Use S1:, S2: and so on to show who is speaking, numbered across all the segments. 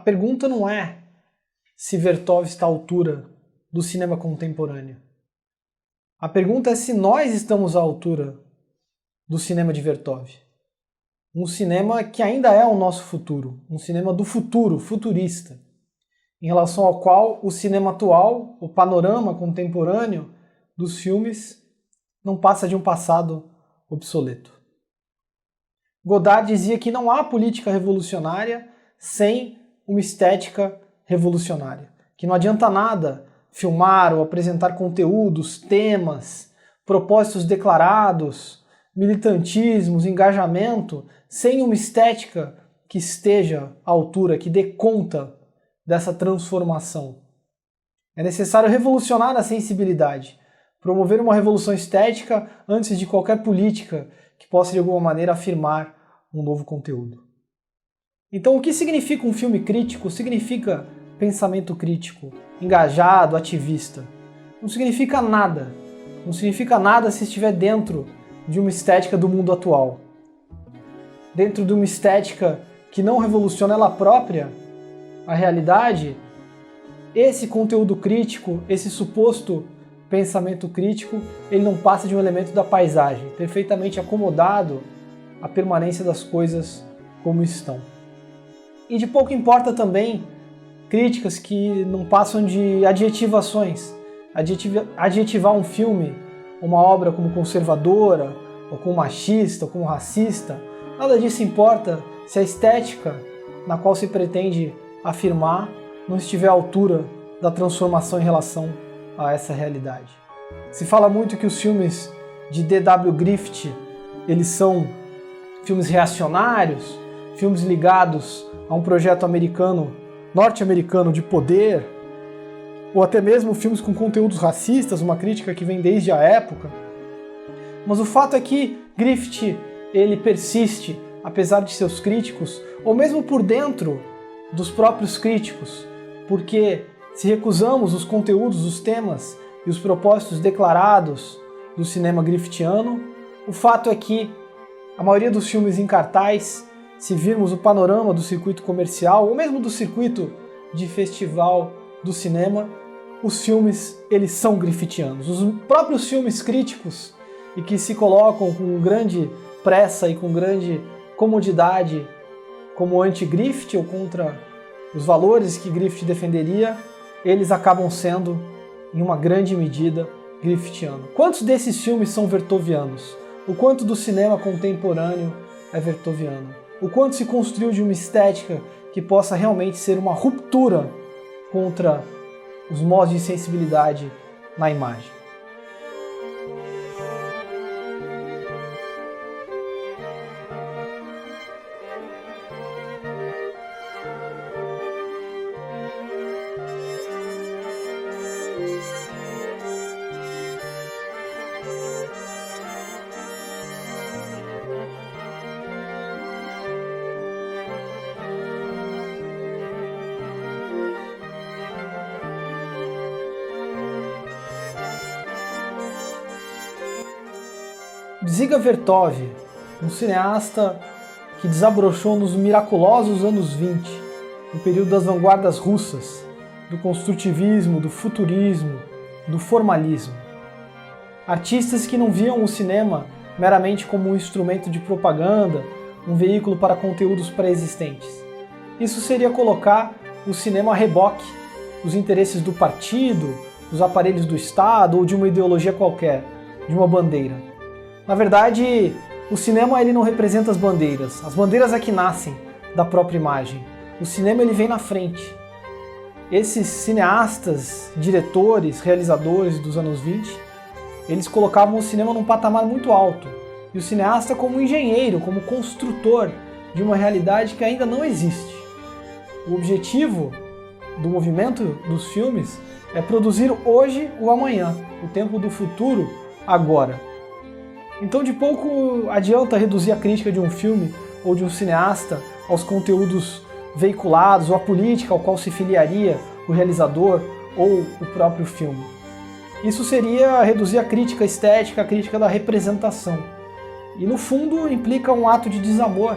S1: pergunta não é se Vertov está à altura do cinema contemporâneo. A pergunta é se nós estamos à altura do cinema de Vertov. Um cinema que ainda é o nosso futuro, um cinema do futuro, futurista, em relação ao qual o cinema atual, o panorama contemporâneo dos filmes, não passa de um passado obsoleto. Godard dizia que não há política revolucionária sem uma estética revolucionária, que não adianta nada filmar ou apresentar conteúdos, temas, propósitos declarados, militantismos, engajamento, sem uma estética que esteja à altura, que dê conta dessa transformação. É necessário revolucionar a sensibilidade, promover uma revolução estética antes de qualquer política que possa de alguma maneira afirmar um novo conteúdo. Então, o que significa um filme crítico? Significa pensamento crítico, engajado, ativista. Não significa nada. Não significa nada se estiver dentro de uma estética do mundo atual. Dentro de uma estética que não revoluciona ela própria, a realidade, esse conteúdo crítico, esse suposto pensamento crítico, ele não passa de um elemento da paisagem, perfeitamente acomodado à permanência das coisas como estão. E de pouco importa também críticas que não passam de adjetivações. Adjetivar um filme, uma obra como conservadora, ou como machista, ou como racista, nada disso importa se a estética na qual se pretende afirmar não estiver à altura da transformação em relação a essa realidade. Se fala muito que os filmes de D.W. Griffith, eles são filmes reacionários, filmes ligados a um projeto norte-americano de poder, ou até mesmo filmes com conteúdos racistas, uma crítica que vem desde a época. Mas o fato é que Griffith, ele persiste, apesar de seus críticos, ou mesmo por dentro dos próprios críticos, porque se recusamos os conteúdos, os temas e os propósitos declarados do cinema griffithiano, o fato é que a maioria dos filmes em cartaz, se virmos o panorama do circuito comercial ou mesmo do circuito de festival do cinema, os filmes eles são griffithianos. Os próprios filmes críticos e que se colocam com grande pressa e com grande comodidade como anti-Griffith ou contra os valores que Griffith defenderia, eles acabam sendo, em uma grande medida, griffithianos. Quantos desses filmes são vertovianos? O quanto do cinema contemporâneo é vertoviano? O quanto se construiu de uma estética que possa realmente ser uma ruptura contra os modos de sensibilidade na imagem? Dziga Vertov, um cineasta que desabrochou nos miraculosos anos 20, no período das vanguardas russas, do construtivismo, do futurismo, do formalismo. Artistas que não viam o cinema meramente como um instrumento de propaganda, um veículo para conteúdos pré-existentes. Isso seria colocar o cinema a reboque dos interesses do partido, dos aparelhos do Estado ou de uma ideologia qualquer, de uma bandeira. Na verdade, o cinema ele não representa as bandeiras é que nascem da própria imagem. O cinema ele vem na frente. Esses cineastas, diretores, realizadores dos anos 20, eles colocavam o cinema num patamar muito alto. E o cineasta como engenheiro, como construtor de uma realidade que ainda não existe. O objetivo do movimento dos filmes é produzir hoje o amanhã, o tempo do futuro agora. Então de pouco adianta reduzir a crítica de um filme ou de um cineasta aos conteúdos veiculados ou à política ao qual se filiaria o realizador ou o próprio filme. Isso seria reduzir a crítica estética, a crítica da representação. E no fundo implica um ato de desamor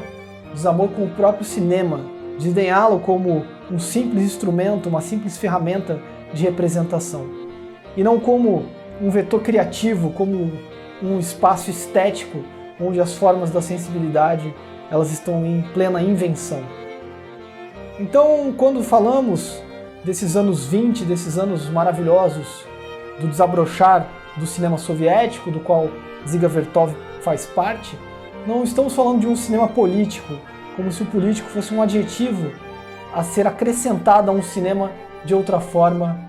S1: com o próprio cinema, desdenhá-lo como um simples instrumento, uma simples ferramenta de representação. E não como um vetor criativo, como um espaço estético, onde as formas da sensibilidade elas estão em plena invenção. Então, quando falamos desses anos 20, desses anos maravilhosos, do desabrochar do cinema soviético, do qual Dziga Vertov faz parte, não estamos falando de um cinema político, como se o político fosse um adjetivo a ser acrescentado a um cinema de outra forma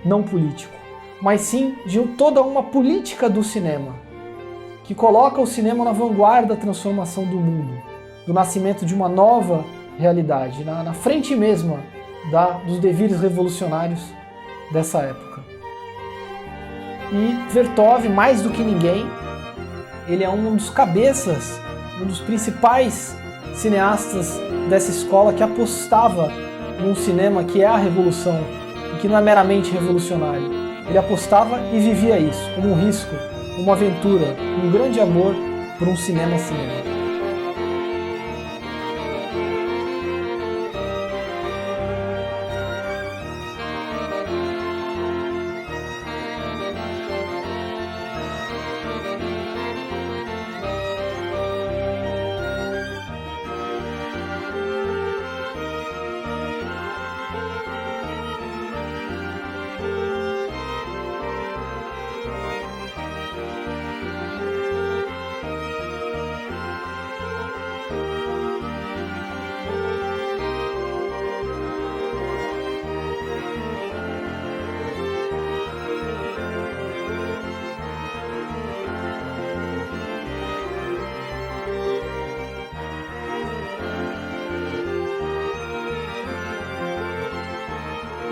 S1: não político, mas sim de toda uma política do cinema, que coloca o cinema na vanguarda da transformação do mundo, do nascimento de uma nova realidade, na frente mesma dos devires revolucionários dessa época. E Vertov, mais do que ninguém, ele é um dos cabeças, um dos principais cineastas dessa escola que apostava num cinema que é a revolução e que não é meramente revolucionário. Ele apostava e vivia isso como um risco, uma aventura, um grande amor por um cinema.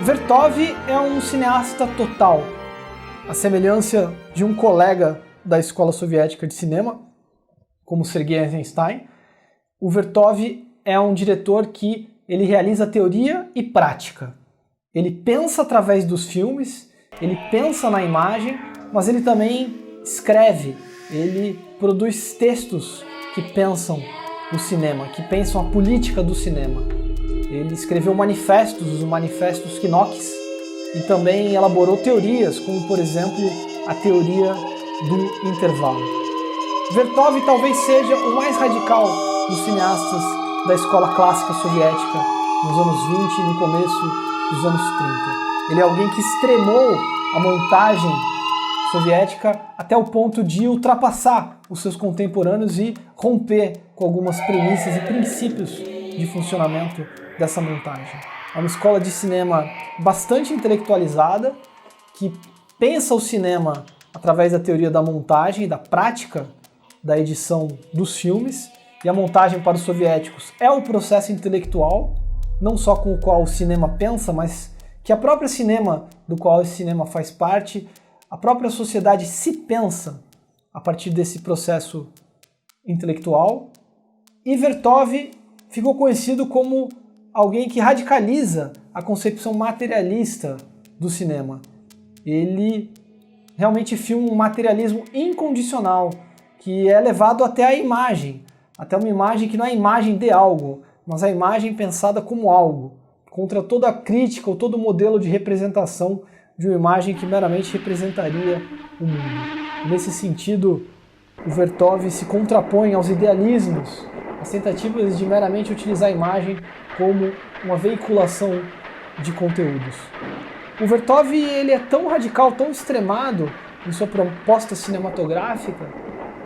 S1: Vertov é um cineasta total, à semelhança de um colega da escola soviética de cinema, como Sergei Eisenstein. O Vertov é um diretor que ele realiza teoria e prática. Ele pensa através dos filmes, ele pensa na imagem, mas ele também escreve, ele produz textos que pensam o cinema, que pensam a política do cinema. Ele escreveu manifestos, os manifestos Knox, e também elaborou teorias, como por exemplo a teoria do intervalo. Vertov talvez seja o mais radical dos cineastas da escola clássica soviética nos anos 20 e no começo dos anos 30. Ele é alguém que extremou a montagem soviética até o ponto de ultrapassar os seus contemporâneos e romper com algumas premissas e princípios de funcionamento dessa montagem. É uma escola de cinema bastante intelectualizada, que pensa o cinema através da teoria da montagem, da prática da edição dos filmes, e a montagem para os soviéticos é o processo intelectual, não só com o qual o cinema pensa, mas que a própria cinema do qual esse cinema faz parte, a própria sociedade se pensa a partir desse processo intelectual. E Vertov ficou conhecido como alguém que radicaliza a concepção materialista do cinema. Ele realmente filma um materialismo incondicional, que é levado até a imagem, até uma imagem que não é a imagem de algo, mas a imagem pensada como algo, contra toda a crítica ou todo modelo de representação de uma imagem que meramente representaria o mundo. Nesse sentido, o Vertov se contrapõe aos idealismos, às tentativas de meramente utilizar a imagem como uma veiculação de conteúdos. O Vertov ele é tão radical, tão extremado em sua proposta cinematográfica,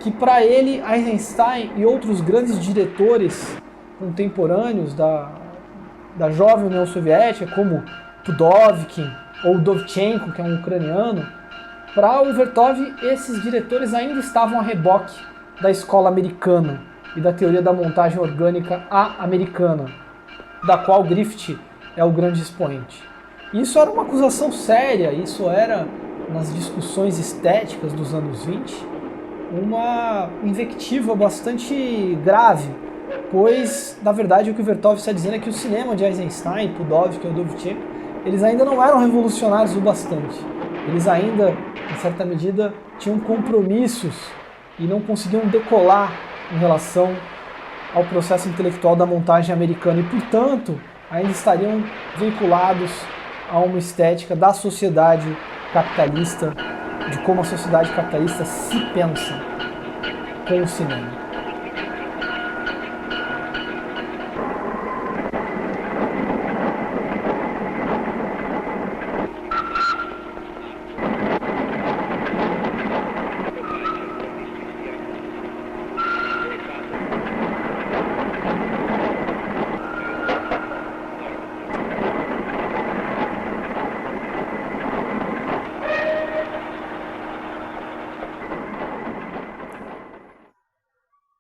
S1: que para ele Eisenstein e outros grandes diretores contemporâneos da jovem União Soviética, como Pudovkin ou Dovchenko, que é um ucraniano, para o Vertov esses diretores ainda estavam a reboque da escola americana e da teoria da montagem orgânica americana, da qual Griffith é o grande expoente. Isso era uma acusação séria, isso era, nas discussões estéticas dos anos 20, uma invectiva bastante grave, pois, na verdade, o que o Vertov está dizendo é que o cinema de Eisenstein, Pudovkin ou Dovchenko, eles ainda não eram revolucionários o bastante. Eles ainda, em certa medida, tinham compromissos e não conseguiam decolar em relação ao processo intelectual da montagem americana. E, portanto, ainda estariam vinculados a uma estética da sociedade capitalista, de como a sociedade capitalista se pensa com o cinema.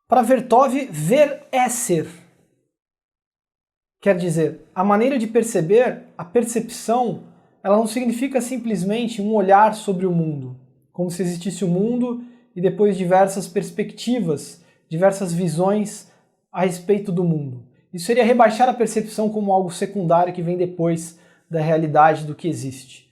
S1: Para Vertov, ver é ser. Quer dizer, a maneira de perceber, a percepção, ela não significa simplesmente um olhar sobre o mundo, como se existisse o mundo e depois diversas perspectivas, diversas visões a respeito do mundo. Isso seria rebaixar a percepção como algo secundário que vem depois da realidade do que existe.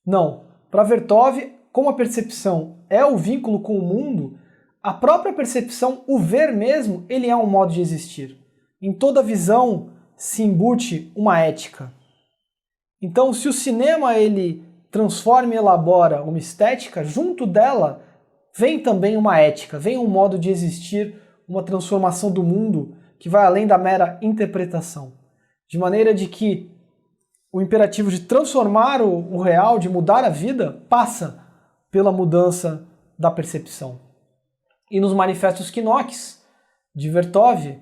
S1: Não. Para Vertov, como a percepção é o vínculo com o mundo, a própria percepção, o ver mesmo, ele é um modo de existir. Em toda visão se embute uma ética. Então, se o cinema ele transforma e elabora uma estética, junto dela vem também uma ética, vem um modo de existir, uma transformação do mundo que vai além da mera interpretação. De maneira de que o imperativo de transformar o real, de mudar a vida, passa pela mudança da percepção. E nos Manifestos Quinóquis, de Vertov,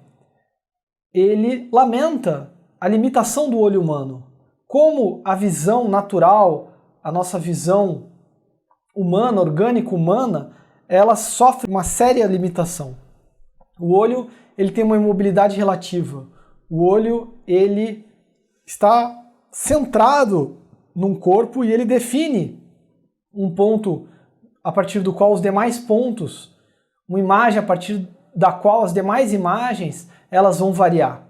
S1: ele lamenta a limitação do olho humano. Como a visão natural, a nossa visão humana, orgânica humana, ela sofre uma séria limitação. O olho ele tem uma imobilidade relativa. O olho ele está centrado num corpo e ele define um ponto a partir do qual os demais pontos, uma imagem a partir da qual as demais imagens elas vão variar.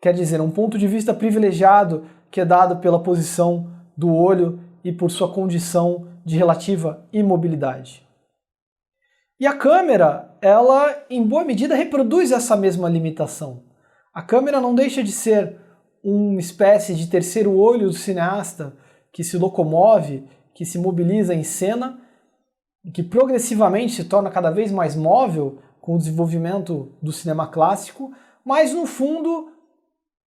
S1: Quer dizer, um ponto de vista privilegiado que é dado pela posição do olho e por sua condição de relativa imobilidade. E a câmera, ela em boa medida reproduz essa mesma limitação. A câmera não deixa de ser uma espécie de terceiro olho do cineasta que se locomove, que se mobiliza em cena, que progressivamente se torna cada vez mais móvel com o desenvolvimento do cinema clássico, mas no fundo,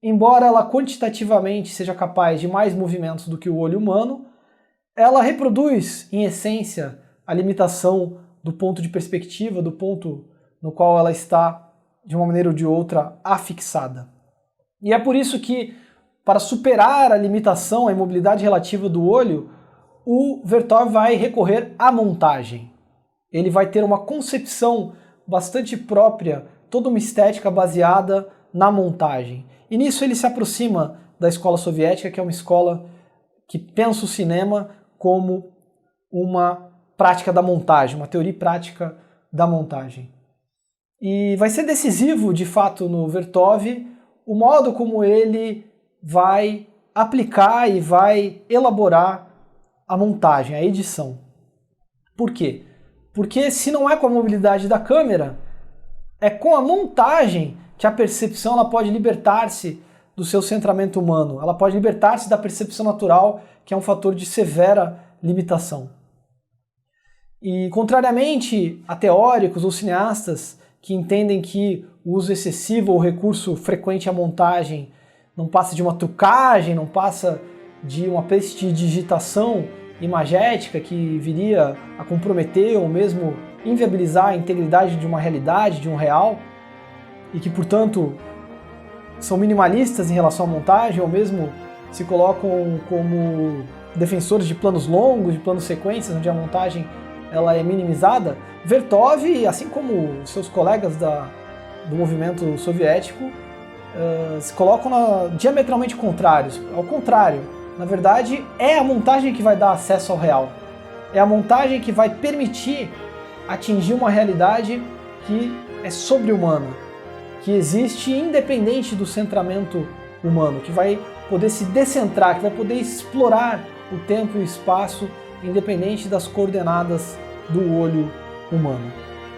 S1: embora ela quantitativamente seja capaz de mais movimentos do que o olho humano, ela reproduz, em essência, a limitação do ponto de perspectiva, do ponto no qual ela está, de uma maneira ou de outra, afixada. E é por isso que, para superar a limitação, a imobilidade relativa do olho, o Vertov vai recorrer à montagem. Ele vai ter uma concepção bastante própria, toda uma estética baseada na montagem. E nisso ele se aproxima da escola soviética, que é uma escola que pensa o cinema como uma prática da montagem, uma teoria prática da montagem. E vai ser decisivo, de fato, no Vertov, o modo como ele vai aplicar e vai elaborar a montagem, a edição. Por quê? Porque se não é com a mobilidade da câmera, é com a montagem que a percepção ela pode libertar-se do seu centramento humano, ela pode libertar-se da percepção natural, que é um fator de severa limitação. E contrariamente a teóricos ou cineastas que entendem que o uso excessivo ou recurso frequente à montagem não passa de uma trucagem, não passa de uma prestidigitação imagética que viria a comprometer ou mesmo inviabilizar a integridade de uma realidade, de um real, e que, portanto, são minimalistas em relação à montagem ou mesmo se colocam como defensores de planos longos, de planos sequências, onde a montagem ela é minimizada. Vertov, assim como seus colegas do movimento soviético, se colocam diametralmente contrários. Ao contrário, na verdade, é a montagem que vai dar acesso ao real. É a montagem que vai permitir atingir uma realidade que é sobre-humana, que existe independente do centramento humano, que vai poder se descentrar, que vai poder explorar o tempo e o espaço independente das coordenadas do olho humano.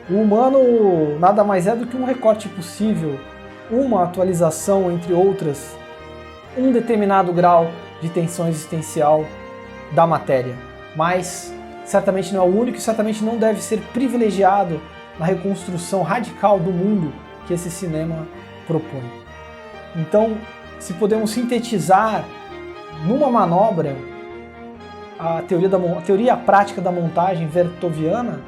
S1: O humano nada mais é do que um recorte possível, uma atualização entre outras um determinado grau de tensão existencial da matéria, mas certamente não é o único e certamente não deve ser privilegiado na reconstrução radical do mundo que esse cinema propõe. Então, se podemos sintetizar numa manobra a teoria prática da montagem vertoviana,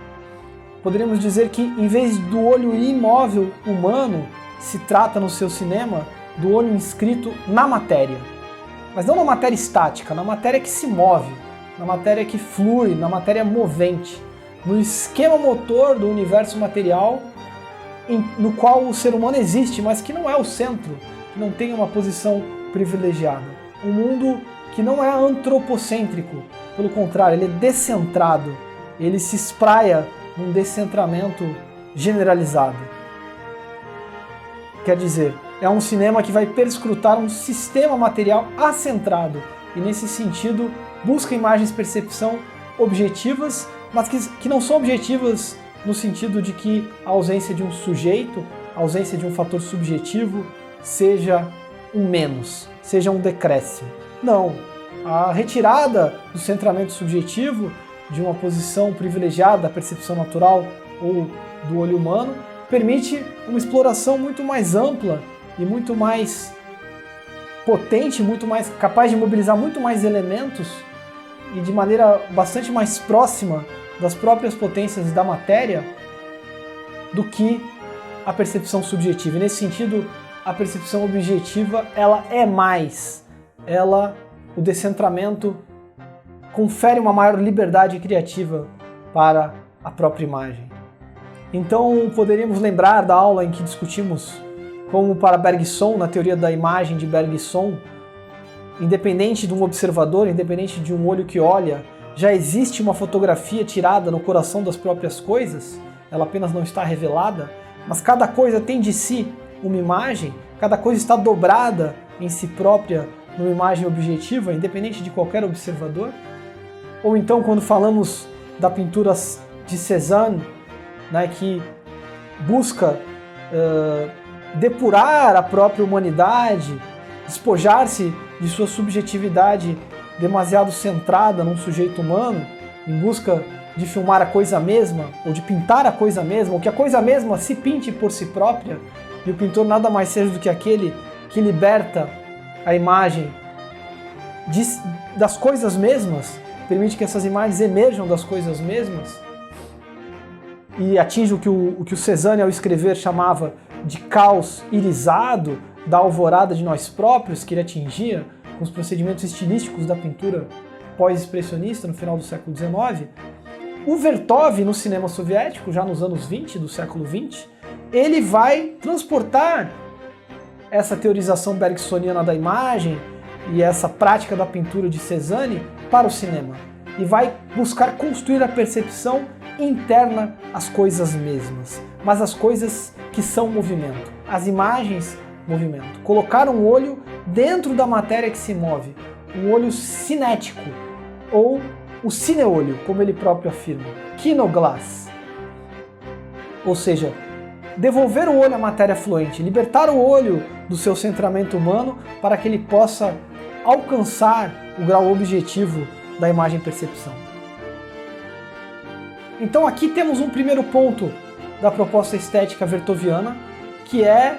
S1: poderíamos dizer que, em vez do olho imóvel humano, se trata no seu cinema do olho inscrito na matéria. Mas não na matéria estática, na matéria que se move, na matéria que flui, na matéria movente, no esquema motor do universo material no qual o ser humano existe, mas que não é o centro, que não tem uma posição privilegiada. Um mundo que não é antropocêntrico, pelo contrário, ele é descentrado, ele se espraia num descentramento generalizado. Quer dizer, é um cinema que vai perscrutar um sistema material acentrado e, nesse sentido, busca imagens-percepção objetivas, mas que não são objetivas no sentido de que a ausência de um sujeito, a ausência de um fator subjetivo, seja um menos, seja um decréscimo. Não. A retirada do centramento subjetivo de uma posição privilegiada da percepção natural ou do olho humano permite uma exploração muito mais ampla e muito mais potente, muito mais capaz de mobilizar muito mais elementos e de maneira bastante mais próxima das próprias potências da matéria do que a percepção subjetiva. E nesse sentido, a percepção objetiva, ela é mais. O descentramento confere uma maior liberdade criativa para a própria imagem. Então, poderíamos lembrar da aula em que discutimos como para Bergson, na teoria da imagem de Bergson, independente de um observador, independente de um olho que olha, já existe uma fotografia tirada no coração das próprias coisas, ela apenas não está revelada, mas cada coisa tem de si uma imagem, cada coisa está dobrada em si própria numa imagem objetiva, independente de qualquer observador. Ou então, quando falamos da pintura de Cézanne, né, que busca depurar a própria humanidade, despojar-se de sua subjetividade demasiado centrada num sujeito humano, em busca de filmar a coisa mesma, ou de pintar a coisa mesma, ou que a coisa mesma se pinte por si própria, e o pintor nada mais seja do que aquele que liberta a imagem das coisas mesmas, permite que essas imagens emerjam das coisas mesmas, e atinge o que o Cézanne, ao escrever, chamava de caos irisado, da alvorada de nós próprios, que ele atingia com os procedimentos estilísticos da pintura pós-expressionista no final do século XIX. O Vertov, no cinema soviético, já nos anos 20 do século 20, ele vai transportar essa teorização bergsoniana da imagem e essa prática da pintura de Cézanne para o cinema, e vai buscar construir a percepção interna às coisas mesmas, mas as coisas que são movimento, as imagens movimento. Colocar um olho dentro da matéria que se move, um olho cinético, ou o cineolho, como ele próprio afirma, kinoglass. Ou seja, devolver o olho à matéria fluente, libertar o olho do seu centramento humano para que ele possa alcançar o grau objetivo da imagem-percepção. Então aqui temos um primeiro ponto da proposta estética vertoviana, que é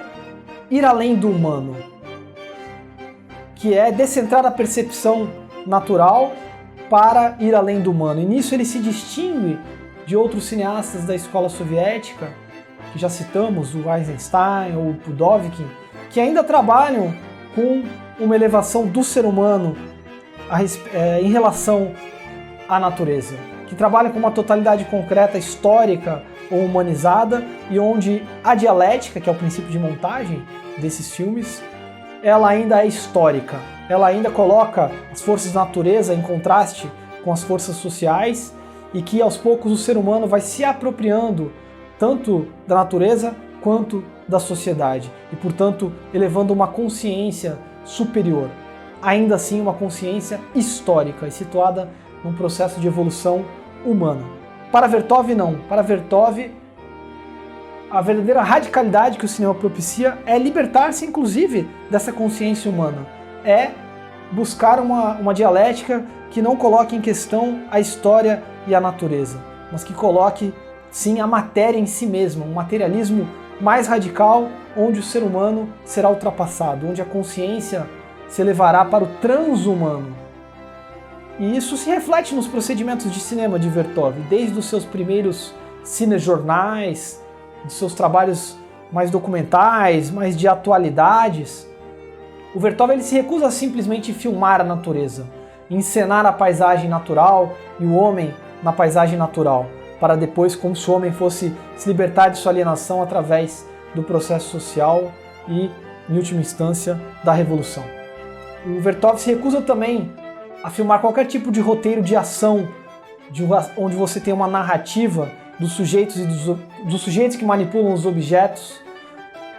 S1: ir além do humano, que é descentrar a percepção natural para ir além do humano. E nisso ele se distingue de outros cineastas da escola soviética, que já citamos, o Eisenstein ou o Pudovkin, que ainda trabalham com uma elevação do ser humano em relação à natureza, que trabalham com uma totalidade concreta, histórica ou humanizada, e onde a dialética, que é o princípio de montagem desses filmes, ela ainda é histórica, ela ainda coloca as forças da natureza em contraste com as forças sociais, e que aos poucos o ser humano vai se apropriando tanto da natureza quanto da sociedade, e portanto elevando uma consciência superior, ainda assim uma consciência histórica e situada num processo de evolução humana. Para Vertov não, para Vertov a verdadeira radicalidade que o cinema propicia é libertar-se inclusive dessa consciência humana, é buscar uma dialética que não coloque em questão a história e a natureza, mas que coloque, sim, a matéria em si mesma, um materialismo mais radical, onde o ser humano será ultrapassado, onde a consciência se elevará para o transhumano. E isso se reflete nos procedimentos de cinema de Vertov, desde os seus primeiros cinejornais, de seus trabalhos mais documentais, mais de atualidades. O Vertov ele se recusa a simplesmente filmar a natureza, encenar a paisagem natural e o homem na paisagem natural, para depois, como se o homem fosse se libertar de sua alienação através do processo social e, em última instância, da revolução. O Vertov se recusa também a filmar qualquer tipo de roteiro de ação, onde você tem uma narrativa dos sujeitos e dos sujeitos que manipulam os objetos,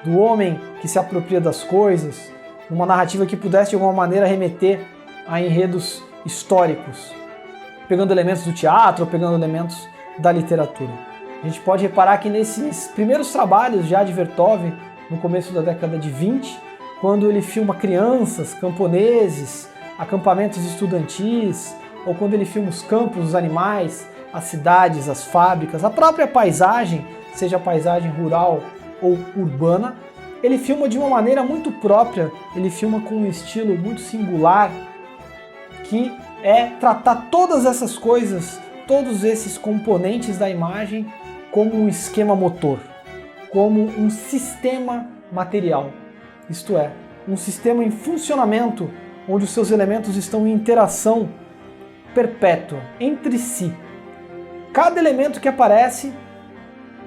S1: do homem que se apropria das coisas, uma narrativa que pudesse de alguma maneira remeter a enredos históricos, pegando elementos do teatro, pegando elementos da literatura. A gente pode reparar que nesses primeiros trabalhos já de Vertov, no começo da década de 20, quando ele filma crianças, camponeses, acampamentos estudantis, ou quando ele filma os campos, os animais, as cidades, as fábricas, a própria paisagem, seja a paisagem rural ou urbana, ele filma de uma maneira muito própria, ele filma com um estilo muito singular, que é tratar todas essas coisas, todos esses componentes da imagem como um esquema motor, como um sistema material, isto é, um sistema em funcionamento onde os seus elementos estão em interação perpétua entre si. Cada elemento que aparece,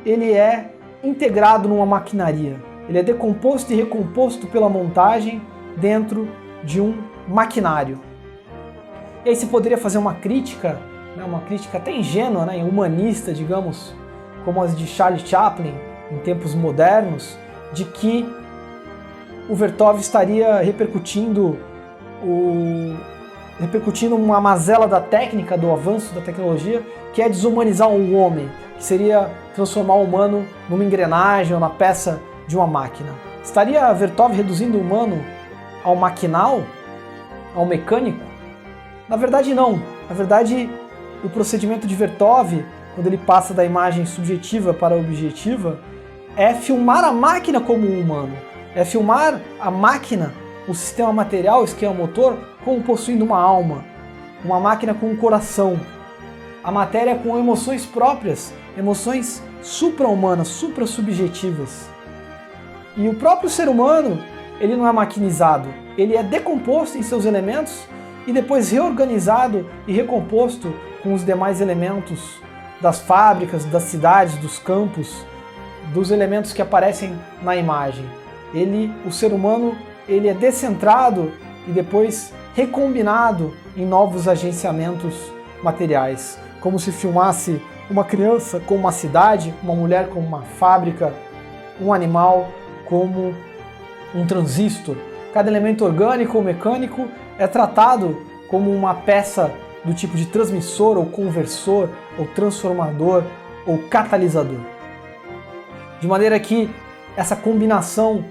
S1: ele é integrado numa maquinaria. Ele é decomposto e recomposto pela montagem dentro de um maquinário. E aí se poderia fazer uma crítica até ingênua, humanista, digamos, como as de Charlie Chaplin, em tempos modernos, de que o Vertov estaria repercutindo uma mazela da técnica, do avanço da tecnologia, que é desumanizar o homem, que seria transformar o humano numa engrenagem ou na peça de uma máquina. Estaria Vertov reduzindo o humano ao maquinal, ao mecânico? Na verdade não. Na verdade, o procedimento de Vertov, quando ele passa da imagem subjetiva para a objetiva, é filmar a máquina como um humano. É filmar a máquina, o sistema material, o esquema motor, como possuindo uma alma. Uma máquina com um coração. A matéria com emoções próprias, emoções supra-humanas, supra-subjetivas. E o próprio ser humano, ele não é maquinizado, ele é decomposto em seus elementos e depois reorganizado e recomposto com os demais elementos das fábricas, das cidades, dos campos, dos elementos que aparecem na imagem. O ser humano, ele é descentrado e depois recombinado em novos agenciamentos materiais, como se filmasse uma criança como uma cidade, uma mulher como uma fábrica, um animal como um transistor. Cada elemento orgânico ou mecânico é tratado como uma peça do tipo de transmissor ou conversor ou transformador ou catalisador. De maneira que essa combinação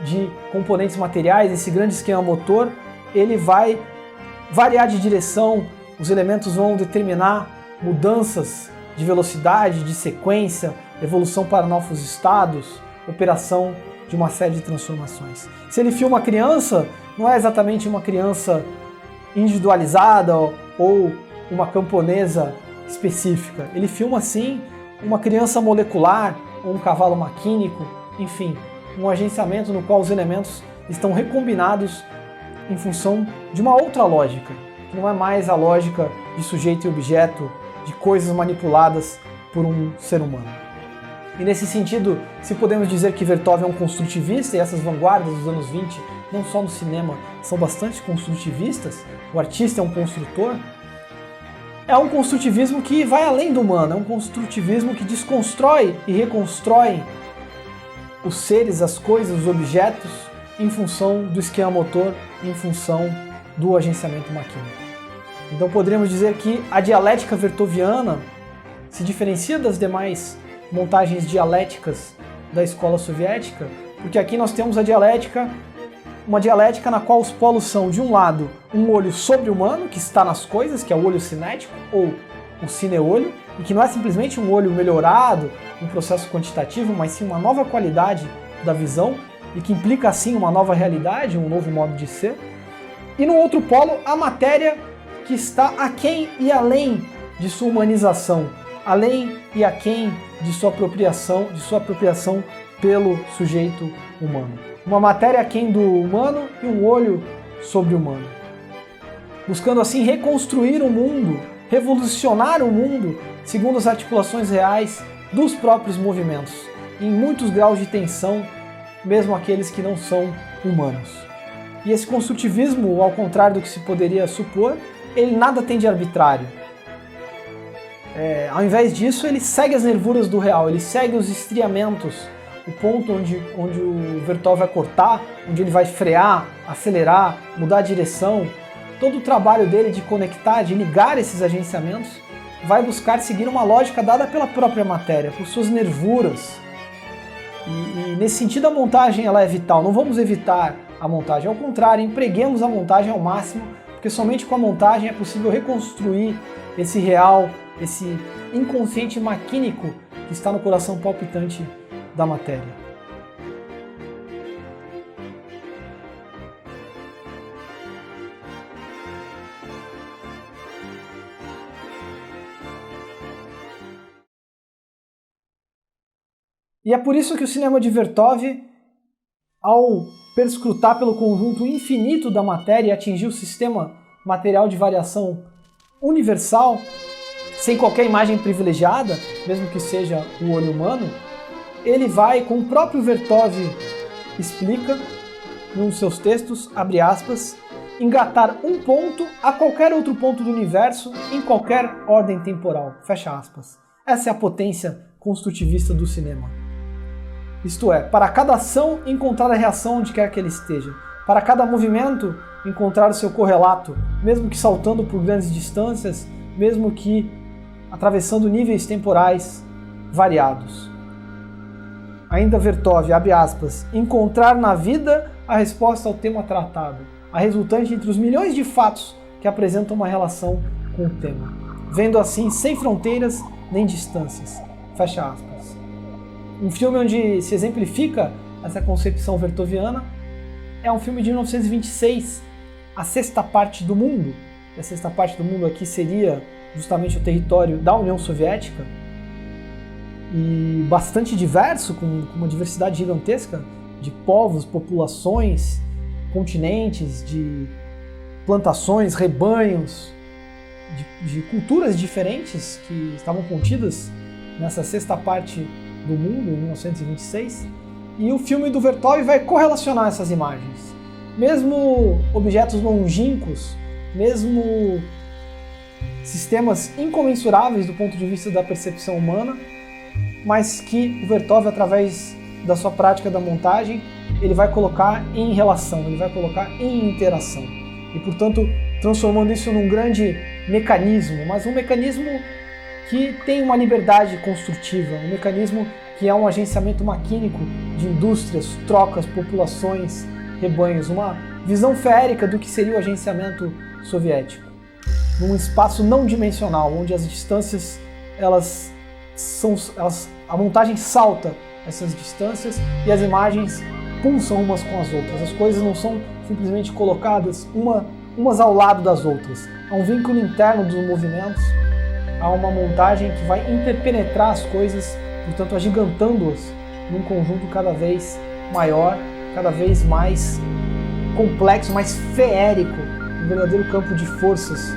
S1: de componentes materiais, esse grande esquema motor, ele vai variar de direção, os elementos vão determinar mudanças de velocidade, de sequência, evolução para novos estados, operação de uma série de transformações. Se ele filma uma criança, não é exatamente uma criança individualizada ou uma camponesa específica. Ele filma, sim, uma criança molecular ou um cavalo maquínico, enfim, um agenciamento no qual os elementos estão recombinados em função de uma outra lógica, que não é mais a lógica de sujeito e objeto, de coisas manipuladas por um ser humano. E nesse sentido, se podemos dizer que Vertov é um construtivista, e essas vanguardas dos anos 20, não só no cinema, são bastante construtivistas, o artista é um construtor, é um construtivismo que vai além do humano, é um construtivismo que desconstrói e reconstrói os seres, as coisas, os objetos, em função do esquema motor, em função do agenciamento maquínico. Então poderíamos dizer que a dialética vertoviana se diferencia das demais montagens dialéticas da escola soviética, porque aqui nós temos a dialética uma dialética na qual os polos são, de um lado, um olho sobre-humano, que está nas coisas, que é o olho cinético, ou o cineolho, e que não é simplesmente um olho melhorado, um processo quantitativo, mas sim uma nova qualidade da visão, e que implica, assim, uma nova realidade, um novo modo de ser. E no outro polo, a matéria, que está aquém e além de sua humanização, além e aquém de sua apropriação pelo sujeito humano. Uma matéria aquém do humano e um olho sobre-humano. Buscando assim reconstruir o mundo, revolucionar o mundo segundo as articulações reais dos próprios movimentos, em muitos graus de tensão, mesmo aqueles que não são humanos. E esse construtivismo, ao contrário do que se poderia supor, ele nada tem de arbitrário. Ao invés disso, ele segue as nervuras do real, ele segue os estriamentos, o ponto onde o Vertov vai cortar, onde ele vai frear, acelerar, mudar a direção. Todo o trabalho dele de conectar, de ligar esses agenciamentos, vai buscar seguir uma lógica dada pela própria matéria, por suas nervuras. E nesse sentido a montagem ela é vital, não vamos evitar a montagem, ao contrário, empreguemos a montagem ao máximo, porque somente com a montagem é possível reconstruir esse real, esse inconsciente maquínico que está no coração palpitante da matéria. E é por isso que o cinema de Vertov, ao perscrutar pelo conjunto infinito da matéria e atingir o sistema material de variação universal, sem qualquer imagem privilegiada, mesmo que seja o olho humano, ele vai, como o próprio Vertov explica, num dos seus textos, abre aspas, engatar um ponto a qualquer outro ponto do universo em qualquer ordem temporal, fecha aspas. Essa é a potência construtivista do cinema. Isto é, para cada ação encontrar a reação onde quer que ele esteja, para cada movimento encontrar o seu correlato, mesmo que saltando por grandes distâncias, mesmo que atravessando níveis temporais variados. Ainda Vertov, abre aspas, encontrar na vida a resposta ao tema tratado, a resultante entre os milhões de fatos que apresentam uma relação com o tema, vendo assim sem fronteiras nem distâncias, fecha aspas. Um filme onde se exemplifica essa concepção vertoviana é um filme de 1926, A Sexta Parte do Mundo. E a sexta parte do mundo aqui seria justamente o território da União Soviética, e bastante diverso, com uma diversidade gigantesca de povos, populações, continentes, de plantações, rebanhos, de culturas diferentes que estavam contidas nessa sexta parte do mundo, em 1926. E o filme do Vertov vai correlacionar essas imagens. Mesmo objetos longínquos, mesmo sistemas incomensuráveis do ponto de vista da percepção humana, mas que o Vertov, através da sua prática da montagem, ele vai colocar em relação, ele vai colocar em interação. E, portanto, transformando isso num grande mecanismo, mas um mecanismo que tem uma liberdade construtiva, um mecanismo que é um agenciamento maquínico de indústrias, trocas, populações, rebanhos, uma visão feérica do que seria o agenciamento soviético. Num espaço não dimensional, onde as distâncias, a montagem salta essas distâncias e as imagens pulsam umas com as outras. As coisas não são simplesmente colocadas umas ao lado das outras. Há um vínculo interno dos movimentos, há uma montagem que vai interpenetrar as coisas, portanto agigantando-as num conjunto cada vez maior, cada vez mais complexo, mais feérico, um verdadeiro campo de forças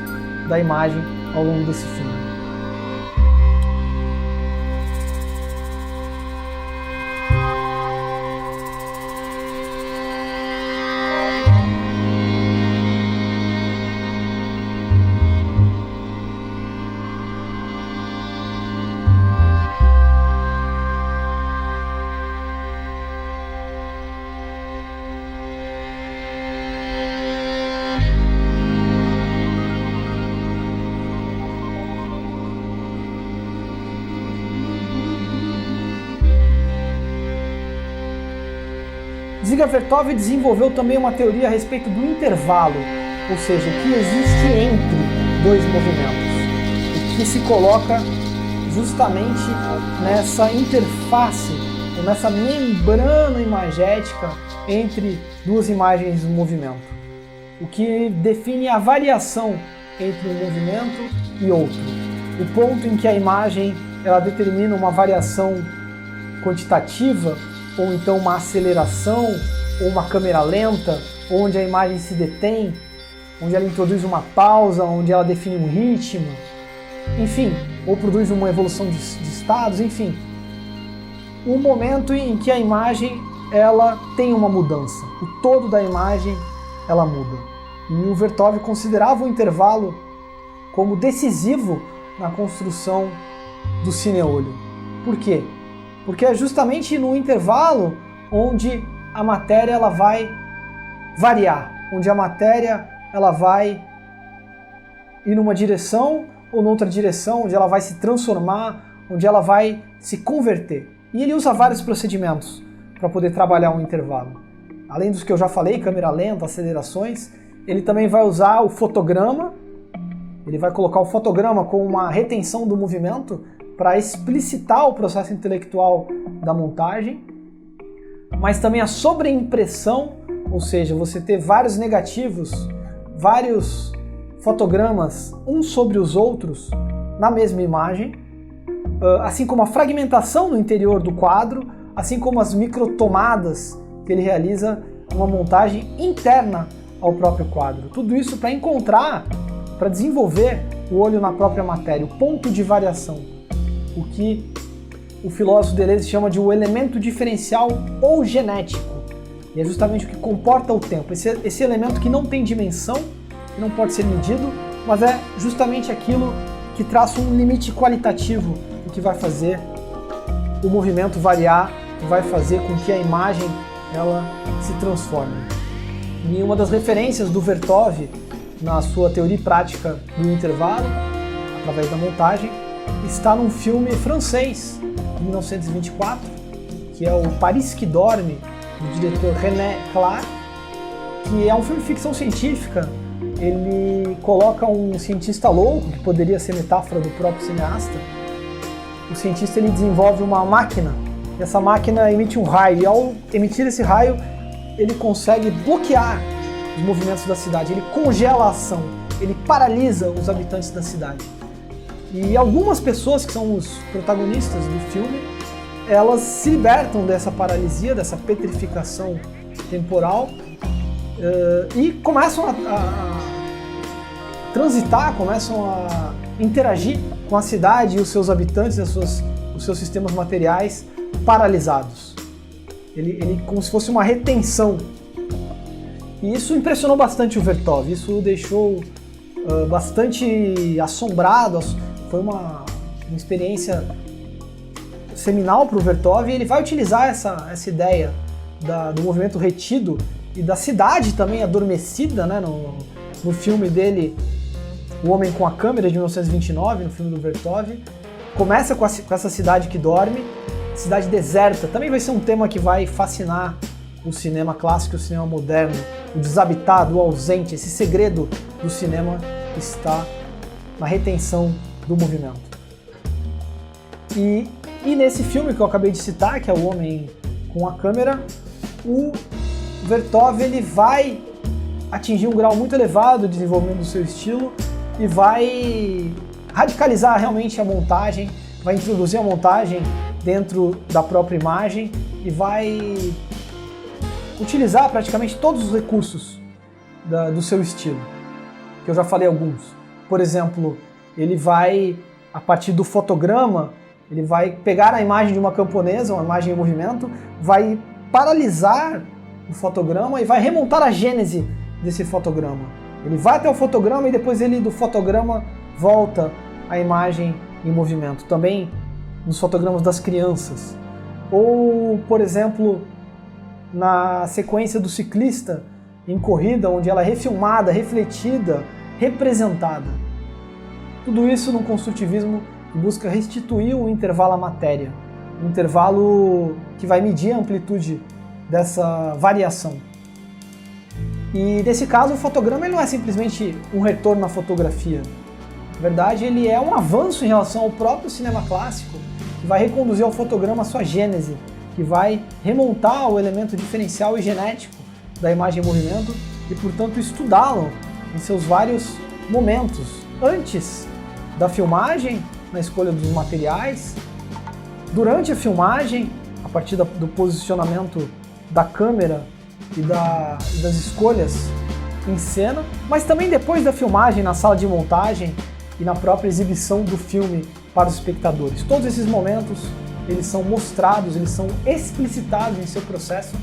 S1: da imagem ao longo desse filme. Ziga Vertov desenvolveu também uma teoria a respeito do intervalo, ou seja, o que existe entre dois movimentos, o que se coloca justamente nessa interface, ou nessa membrana imagética entre duas imagens em movimento, o que define a variação entre um movimento e outro, o ponto em que a imagem ela determina uma variação quantitativa, ou então uma aceleração, ou uma câmera lenta, onde a imagem se detém, onde ela introduz uma pausa, onde ela define um ritmo, enfim, ou produz uma evolução de estados, enfim. O momento em que a imagem ela tem uma mudança, o todo da imagem ela muda. E o Vertov considerava o intervalo como decisivo na construção do cineolho. Por quê? Porque é justamente no intervalo onde a matéria ela vai variar, onde a matéria ela vai ir numa direção ou noutra direção, onde ela vai se transformar, onde ela vai se converter. E ele usa vários procedimentos para poder trabalhar um intervalo. Além dos que eu já falei, câmera lenta, acelerações, ele também vai usar o fotograma, ele vai colocar o fotograma com uma retenção do movimento para explicitar o processo intelectual da montagem, mas também a sobreimpressão, ou seja, você ter vários negativos, vários fotogramas uns sobre os outros na mesma imagem, assim como a fragmentação no interior do quadro, assim como as microtomadas que ele realiza uma montagem interna ao próprio quadro. Tudo isso para encontrar, para desenvolver o olho na própria matéria, o ponto de variação, o que o filósofo Deleuze chama de o elemento diferencial ou genético. E é justamente o que comporta o tempo, esse elemento que não tem dimensão, que não pode ser medido, mas é justamente aquilo que traça um limite qualitativo, o que vai fazer o movimento variar, que vai fazer com que a imagem ela se transforme. E uma das referências do Vertov na sua teoria e prática do intervalo, através da montagem, está num filme francês, de 1924, que é o Paris que Dorme, do diretor René Clair, que é um filme de ficção científica. Ele coloca um cientista louco, que poderia ser metáfora do próprio cineasta. O cientista ele desenvolve uma máquina, e essa máquina emite um raio, e ao emitir esse raio, ele consegue bloquear os movimentos da cidade, ele congela a ação, ele paralisa os habitantes da cidade. E algumas pessoas que são os protagonistas do filme, elas se libertam dessa paralisia, dessa petrificação temporal e começam a transitar, começam a interagir com a cidade e os seus habitantes, os seus sistemas materiais paralisados. Ele como se fosse uma retenção. E isso impressionou bastante o Vertov, isso o deixou bastante assombrado, foi uma experiência seminal para o Vertov, e ele vai utilizar essa ideia do movimento retido e da cidade também adormecida, né, no filme dele, O Homem com a Câmera, de 1929, no filme do Vertov. Começa com essa cidade que dorme, cidade deserta. Também vai ser um tema que vai fascinar o cinema clássico e o cinema moderno. O desabitado, o ausente, esse segredo do cinema está na retenção do movimento. E nesse filme que eu acabei de citar, que é O Homem com a Câmera, o Vertov ele vai atingir um grau muito elevado de desenvolvimento do seu estilo e vai radicalizar realmente a montagem, vai introduzir a montagem dentro da própria imagem e vai utilizar praticamente todos os recursos do seu estilo, que eu já falei alguns. Por exemplo, ele vai, a partir do fotograma, ele vai pegar a imagem de uma camponesa, uma imagem em movimento, vai paralisar o fotograma e vai remontar a gênese desse fotograma. Ele vai até o fotograma e depois ele do fotograma volta a imagem em movimento. Também nos fotogramas das crianças. Ou, por exemplo, na sequência do ciclista em corrida, onde ela é refilmada, refletida, representada. Tudo isso no construtivismo que busca restituir o intervalo à matéria. Um intervalo que vai medir a amplitude dessa variação. E nesse caso o fotograma ele não é simplesmente um retorno à fotografia. Na verdade ele é um avanço em relação ao próprio cinema clássico, que vai reconduzir ao fotograma a sua gênese, que vai remontar o elemento diferencial e genético da imagem em movimento e, portanto, estudá-lo em seus vários momentos, antes da filmagem, na escolha dos materiais, durante a filmagem, a partir do posicionamento da câmera e das escolhas em cena, mas também depois da filmagem, na sala de montagem e na própria exibição do filme para os espectadores. Todos esses momentos, eles são mostrados, eles são explicitados em seu processo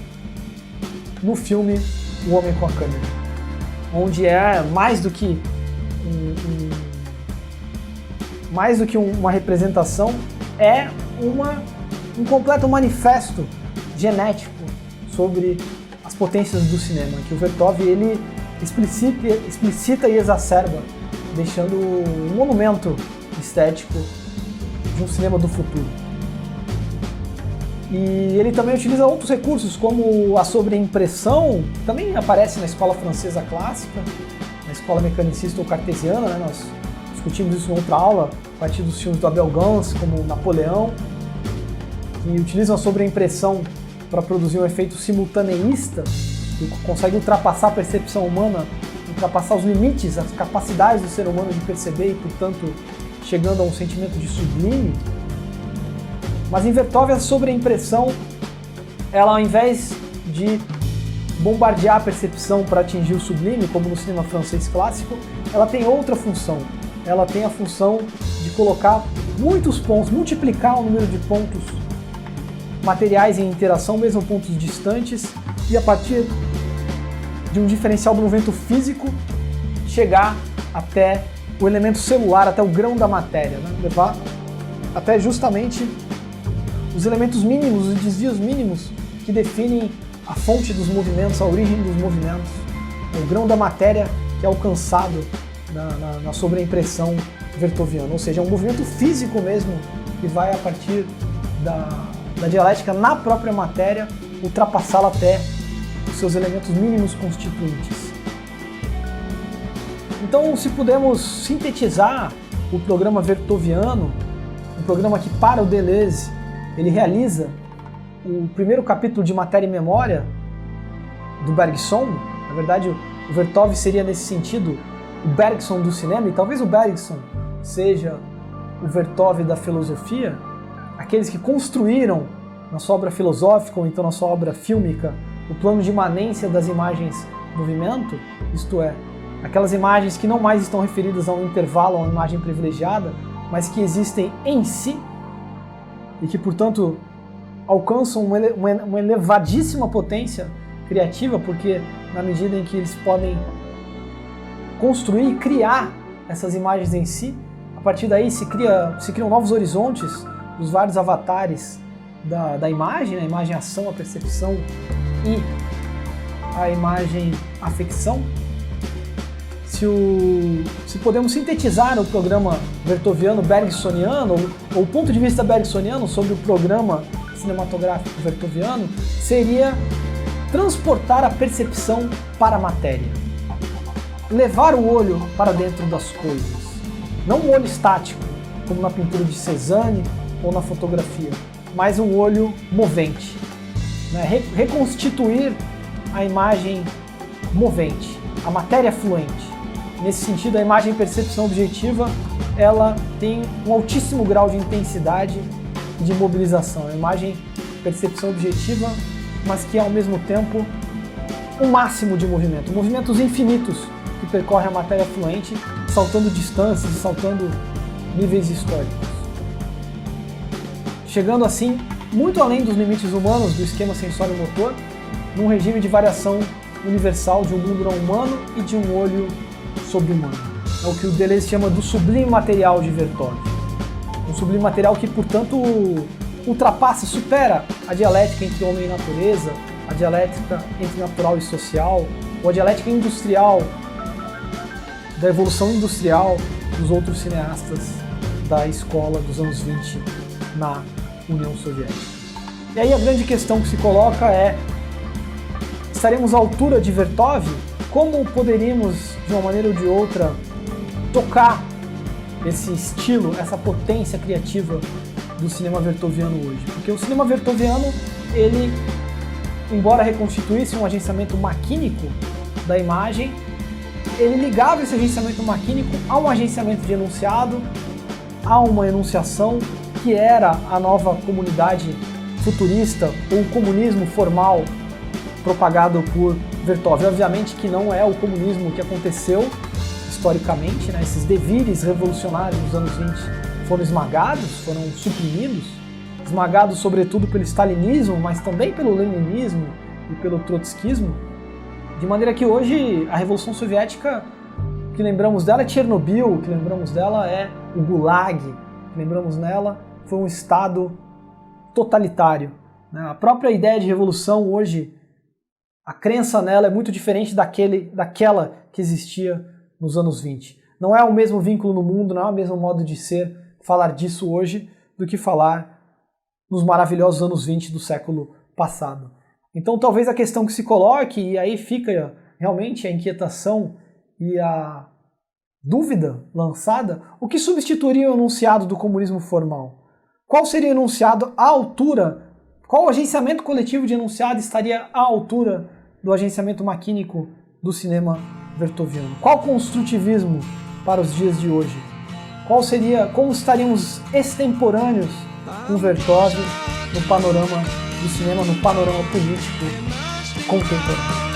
S1: no filme O Homem com a Câmera, onde é mais do que uma representação, é um completo manifesto genético sobre as potências do cinema, que o Vertov ele explicita e exacerba, deixando um monumento estético de um cinema do futuro. E ele também utiliza outros recursos, como a sobreimpressão, que também aparece na escola francesa clássica, na escola mecanicista ou cartesiana, né? Nós discutimos isso em outra aula, a partir dos filmes do Abel Gance, como Napoleão, que utilizam a sobreimpressão para produzir um efeito simultaneísta, que consegue ultrapassar a percepção humana, ultrapassar os limites, as capacidades do ser humano de perceber e, portanto, chegando a um sentimento de sublime. Mas em Vertov a sobreimpressão, ela ao invés de bombardear a percepção para atingir o sublime, como no cinema francês clássico, ela tem outra função. Ela tem a função de colocar muitos pontos, multiplicar o número de pontos materiais em interação, mesmo pontos distantes, e a partir de um diferencial do movimento físico, chegar até o elemento celular, até o grão da matéria, né? Levar até justamente os elementos mínimos, os desvios mínimos que definem a fonte dos movimentos, a origem dos movimentos, o grão da matéria que é alcançado na sobreimpressão vertoviana, ou seja, é um movimento físico mesmo que vai a partir da dialética na própria matéria ultrapassá-la até os seus elementos mínimos constituintes. Então, se pudermos sintetizar o programa vertoviano, um programa que para o Deleuze ele realiza o primeiro capítulo de Matéria e Memória do Bergson. Na verdade, o Vertov seria nesse sentido o Bergson do cinema, e talvez o Bergson seja o Vertov da filosofia, aqueles que construíram na sua obra filosófica ou então na sua obra fílmica o plano de imanência das imagens movimento, isto é, aquelas imagens que não mais estão referidas a um intervalo, a uma imagem privilegiada, mas que existem em si e que, portanto, alcançam uma elevadíssima potência criativa, porque na medida em que eles podem construir e criar essas imagens em si, a partir daí se criam novos horizontes dos vários avatares da imagem, a imagem ação, a percepção e a imagem afecção. Se podemos sintetizar o programa vertoviano bergsoniano, ou o ponto de vista bergsoniano sobre o programa cinematográfico vertoviano, seria transportar a percepção para a matéria. Levar o olho para dentro das coisas. Não um olho estático, como na pintura de Cézanne ou na fotografia, mas um olho movente. Né? Reconstituir a imagem movente, a matéria fluente. Nesse sentido, a imagem percepção objetiva, ela tem um altíssimo grau de intensidade e de mobilização. A imagem percepção objetiva, mas que ao mesmo tempo um máximo de movimento, movimentos infinitos que percorrem a matéria fluente, saltando distâncias e saltando níveis históricos. Chegando assim muito além dos limites humanos do esquema sensório-motor, num regime de variação universal de um mundo não humano e de um olho sobre-humano. É o que o Deleuze chama do sublime material de Vertov. Um sublime material que, portanto, ultrapassa, supera a dialética entre homem e natureza, a dialética entre natural e social, ou a dialética industrial, da evolução industrial dos outros cineastas da escola dos anos 20 na União Soviética. E aí a grande questão que se coloca é Estaremos à altura de Vertov? Como poderíamos, de uma maneira ou de outra, tocar esse estilo, essa potência criativa do cinema vertoviano hoje? Porque o cinema vertoviano, ele, embora reconstituísse um agenciamento maquínico da imagem, ele ligava esse agenciamento maquínico a um agenciamento de enunciado, a uma enunciação que era a nova comunidade futurista ou comunismo formal propagado por Vertov. Obviamente que não é o comunismo que aconteceu historicamente, né? Esses devires revolucionários dos anos 20 foram esmagados, foram suprimidos, esmagados sobretudo pelo stalinismo, mas também pelo leninismo e pelo trotskismo, de maneira que hoje a Revolução Soviética, o que lembramos dela é Chernobyl, o que lembramos dela é o Gulag, o que lembramos nela foi um Estado totalitário. A própria ideia de revolução hoje, a crença nela é muito diferente daquela que existia nos anos 20. Não é o mesmo vínculo no mundo, não é o mesmo modo de ser falar disso hoje do que falar nos maravilhosos anos 20 do século passado. Então talvez a questão que se coloque, e aí fica realmente a inquietação e a dúvida lançada, o que substituiria o enunciado do comunismo formal? Qual seria o enunciado à altura? Qual agenciamento coletivo de enunciado estaria à altura do agenciamento maquínico do cinema vertoviano? Qual construtivismo para os dias de hoje? Como estaríamos extemporâneos com Vertov no panorama do cinema, no panorama político contemporâneo?